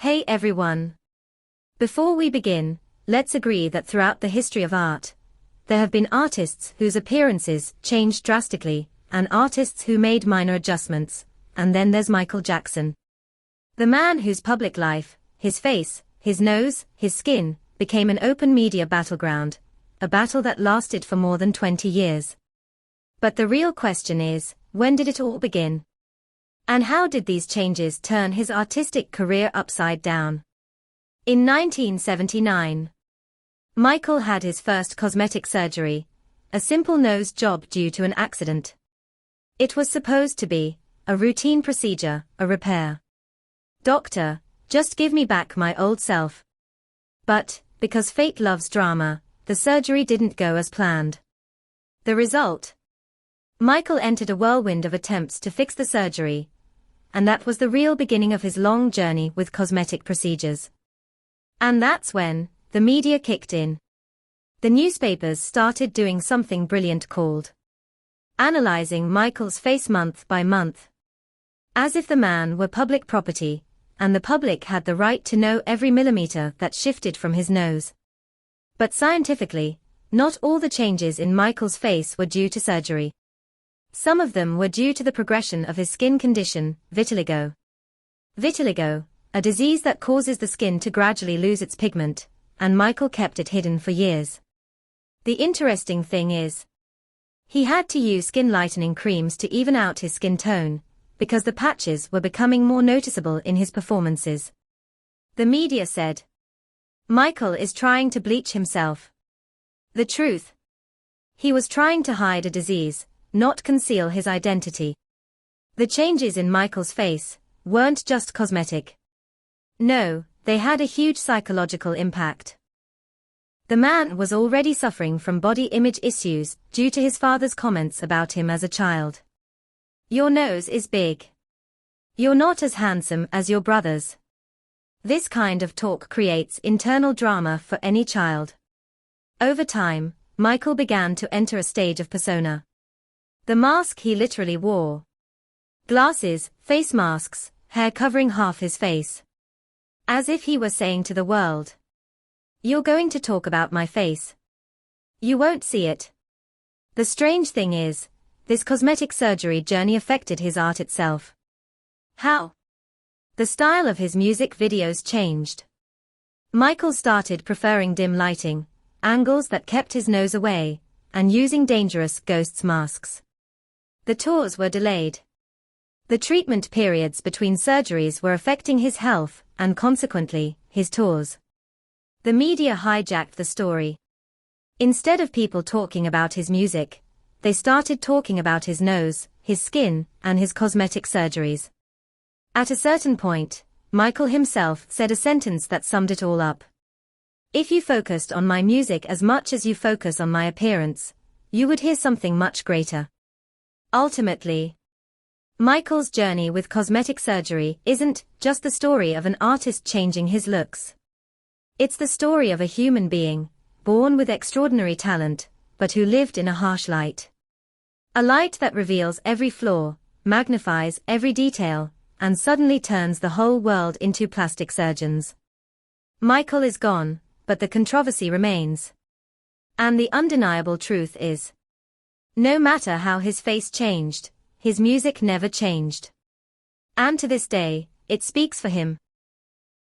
Hey everyone. Before we begin, let's agree that throughout the history of art, there have been artists whose appearances changed drastically, and artists who made minor adjustments, and then there's Michael Jackson. The man whose public life, his face, his nose, his skin, became an open media battleground, a battle that lasted for more than 20 years. But the real question is, when did it all begin? And how did these changes turn his artistic career upside down? In 1979, Michael had his first cosmetic surgery, a simple nose job due to an accident. It was supposed to be a routine procedure, a repair. Doctor, just give me back my old self. But, because fate loves drama, the surgery didn't go as planned. The result? Michael entered a whirlwind of attempts to fix the surgery, and that was the real beginning of his long journey with cosmetic procedures. And that's when the media kicked in. The newspapers started doing something brilliant called analyzing Michael's face month by month. As if the man were public property, and the public had the right to know every millimeter that shifted from his nose. But scientifically, not all the changes in Michael's face were due to surgery. Some of them were due to the progression of his skin condition, vitiligo. Vitiligo, a disease that causes the skin to gradually lose its pigment, and Michael kept it hidden for years. The interesting thing is, he had to use skin lightening creams to even out his skin tone, because the patches were becoming more noticeable in his performances. The media said, Michael is trying to bleach himself. The truth? He was trying to hide a disease, not conceal his identity. The changes in Michael's face weren't just cosmetic. No, they had a huge psychological impact. The man was already suffering from body image issues due to his father's comments about him as a child. Your nose is big. You're not as handsome as your brothers. This kind of talk creates internal drama for any child. Over time, Michael began to enter a stage of persona. The mask he literally wore. Glasses, face masks, hair covering half his face. As if he were saying to the world, you're going to talk about my face. You won't see it. The strange thing is, this cosmetic surgery journey affected his art itself. How? The style of his music videos changed. Michael started preferring dim lighting, angles that kept his nose away, and using dangerous ghosts masks. The tours were delayed. The treatment periods between surgeries were affecting his health, and consequently, his tours. The media hijacked the story. Instead of people talking about his music, they started talking about his nose, his skin, and his cosmetic surgeries. At a certain point, Michael himself said a sentence that summed it all up. If you focused on my music as much as you focus on my appearance, you would hear something much greater. Ultimately, Michael's journey with cosmetic surgery isn't just the story of an artist changing his looks. It's the story of a human being, born with extraordinary talent, but who lived in a harsh light. A light that reveals every flaw, magnifies every detail, and suddenly turns the whole world into plastic surgeons. Michael is gone, but the controversy remains. And the undeniable truth is, no matter how his face changed, his music never changed. And to this day, it speaks for him.